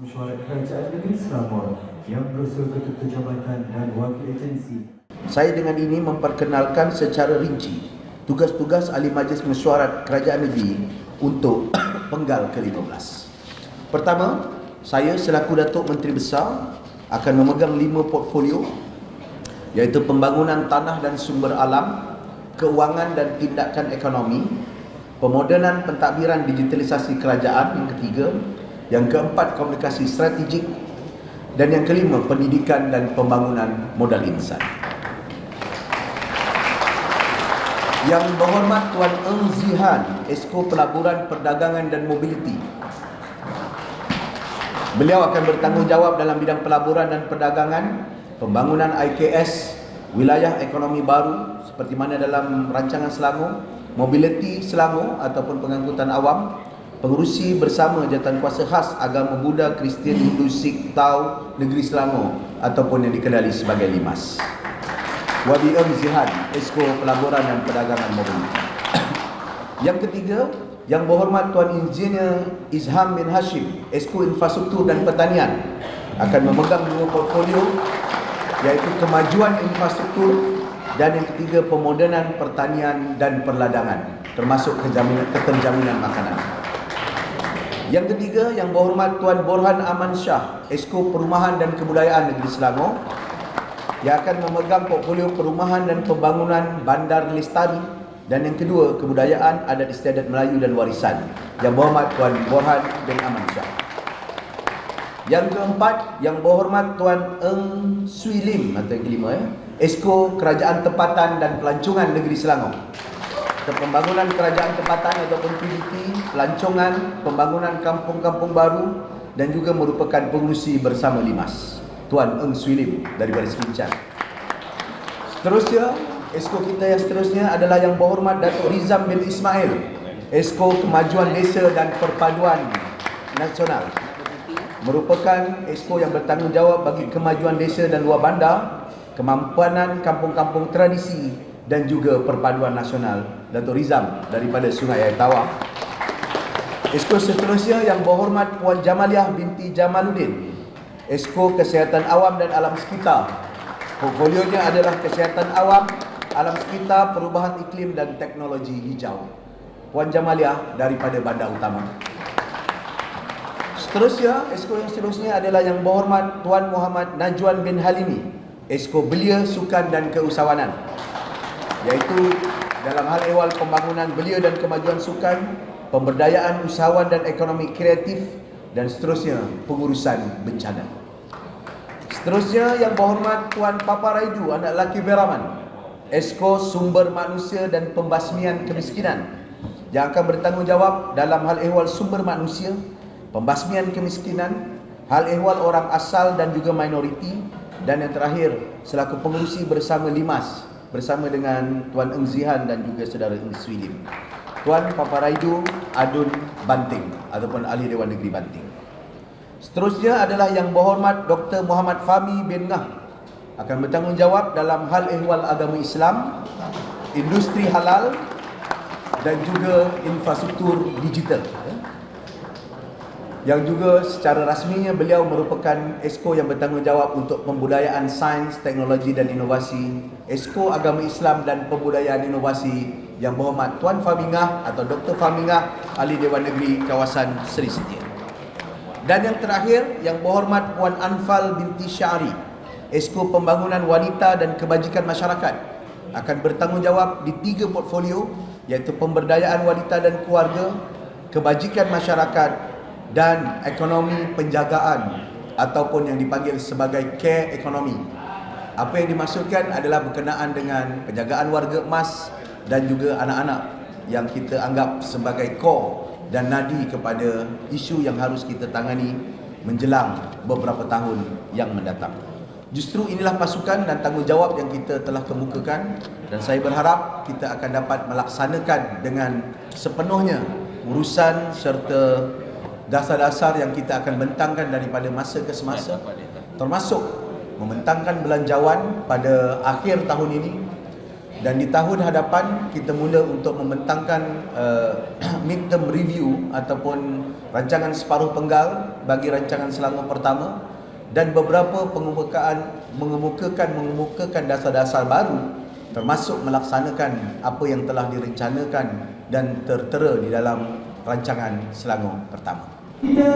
Mesyuarat Kerajaan Negeri Selangor yang berusul Ketua Jabatan dan Wakil Agensi. Saya dengan ini memperkenalkan secara rinci tugas-tugas Ahli Majlis Mesyuarat Kerajaan Negeri untuk penggal ke-15. Pertama, saya selaku Datuk Menteri Besar akan memegang 5 portfolio, iaitu pembangunan tanah dan sumber alam, keuangan dan tindakan ekonomi, pemodenan pentadbiran digitalisasi kerajaan yang ketiga, yang keempat komunikasi strategik, dan yang kelima pendidikan dan pembangunan modal insan. Yang berhormat Tuan Eng Zihan, Esko Pelaburan Perdagangan dan Mobiliti. Beliau akan bertanggungjawab dalam bidang pelaburan dan perdagangan, pembangunan IKS, wilayah ekonomi baru seperti mana dalam rancangan Selangor, mobiliti Selangor ataupun pengangkutan awam, pengurusi bersama Jawatankuasa Khas Agama Buddha, Kristian, Hindu, Sikh, Tau, Negeri Selangor ataupun yang dikenali sebagai LIMAS. Wadi Eng Zihan, Esko Pelaburan dan Perdagangan Mobiliti. Yang ketiga, Yang Berhormat Tuan Engineer Izham bin Hashim, Esko Infrastruktur dan Pertanian, akan memegang 2 portfolio, iaitu kemajuan infrastruktur dan yang ketiga pemodenan pertanian dan perladangan, termasuk keterjaminan makanan. Yang ketiga, Yang Berhormat Tuan Borhan Aman Shah, Esko Perumahan dan Kebudayaan Negeri Selangor, yang akan memegang portfolio perumahan dan pembangunan Bandar Lestari, dan yang kedua kebudayaan, adat istiadat Melayu dan warisan, Yang Berhormat Tuan Borhan bin Aman Shah. Yang keempat, Yang Berhormat Tuan Eng Swee Lim atau yang kelima, Esko Kerajaan Tempatan dan Pelancongan Negeri Selangor. Pembangunan kerajaan tempatan ataupun PDP, pelancongan, pembangunan kampung-kampung baru dan juga merupakan pengurusi bersama LIMAS, Tuan Eng Swee Lim daripada Serincan. Seterusnya, Esko kita yang seterusnya adalah Yang Berhormat Datuk Rizam bin Ismail, Esko Kemajuan Desa dan Perpaduan Nasional, merupakan Esko yang bertanggungjawab bagi kemajuan desa dan luar bandar, kemampanan kampung-kampung tradisi dan juga perpaduan nasional, Datuk Rizam daripada Sungai Air Tawar. Esko seterusnya Yang Berhormat Puan Jamaliah binti Jamaluddin, Esko Kesihatan Awam dan Alam Sekitar. Portfolionya adalah kesihatan awam, alam sekitar, perubahan iklim dan teknologi hijau. Puan Jamaliah daripada Bandar Utama. Seterusnya, Esko yang seterusnya adalah Yang Berhormat Tuan Muhammad Najwan bin Halimi, Esko Belia, Sukan dan Keusahawanan, iaitu dalam hal ehwal pembangunan belia dan kemajuan sukan, pemberdayaan usahawan dan ekonomi kreatif, dan seterusnya pengurusan bencana. Seterusnya Yang Berhormat Tuan Papa Raidu, anak lelaki Beraman, Esko Sumber Manusia dan Pembasmian Kemiskinan, yang akan bertanggungjawab dalam hal ehwal sumber manusia, pembasmian kemiskinan, hal ehwal orang asal dan juga minoriti, dan yang terakhir selaku pengurusi bersama LIMAS bersama dengan Tuan Eng Zihan dan juga saudara Eng Swee Lim, Tuan Papa Raidu Adun Banting ataupun Ahli Dewan Negeri Banting. Seterusnya adalah Yang Berhormat Dr. Muhammad Fahmi bin Ngah, akan bertanggungjawab dalam hal ehwal agama Islam, industri halal dan juga infrastruktur digital. Yang juga secara rasminya beliau merupakan Esko yang bertanggungjawab untuk pembudayaan sains, teknologi dan inovasi, Esko Agama Islam dan Pembudayaan Inovasi, Yang Berhormat Tuan Fahmi Ngah atau Dr. Fahmi Ngah, Ahli Dewan Negeri Kawasan Seri Setia. Dan yang terakhir, Yang Berhormat Puan Anfal binti Syari, Esko Pembangunan Wanita dan Kebajikan Masyarakat, akan bertanggungjawab di 3 portfolio, iaitu pemberdayaan wanita dan keluarga, kebajikan masyarakat dan ekonomi penjagaan ataupun yang dipanggil sebagai care ekonomi. Apa yang dimaksudkan adalah berkenaan dengan penjagaan warga emas dan juga anak-anak yang kita anggap sebagai core dan nadi kepada isu yang harus kita tangani menjelang beberapa tahun yang mendatang. Justru inilah pasukan dan tanggungjawab yang kita telah kemukakan, dan saya berharap kita akan dapat melaksanakan dengan sepenuhnya urusan serta dasar-dasar yang kita akan bentangkan daripada masa ke semasa, termasuk membentangkan belanjawan pada akhir tahun ini Dan di tahun hadapan kita mula untuk membentangkan midterm review ataupun rancangan separuh penggal bagi rancangan Selangor pertama, dan beberapa mengemukakan dasar-dasar baru termasuk melaksanakan apa yang telah direncanakan dan tertera di dalam rancangan Selangor pertama. Kita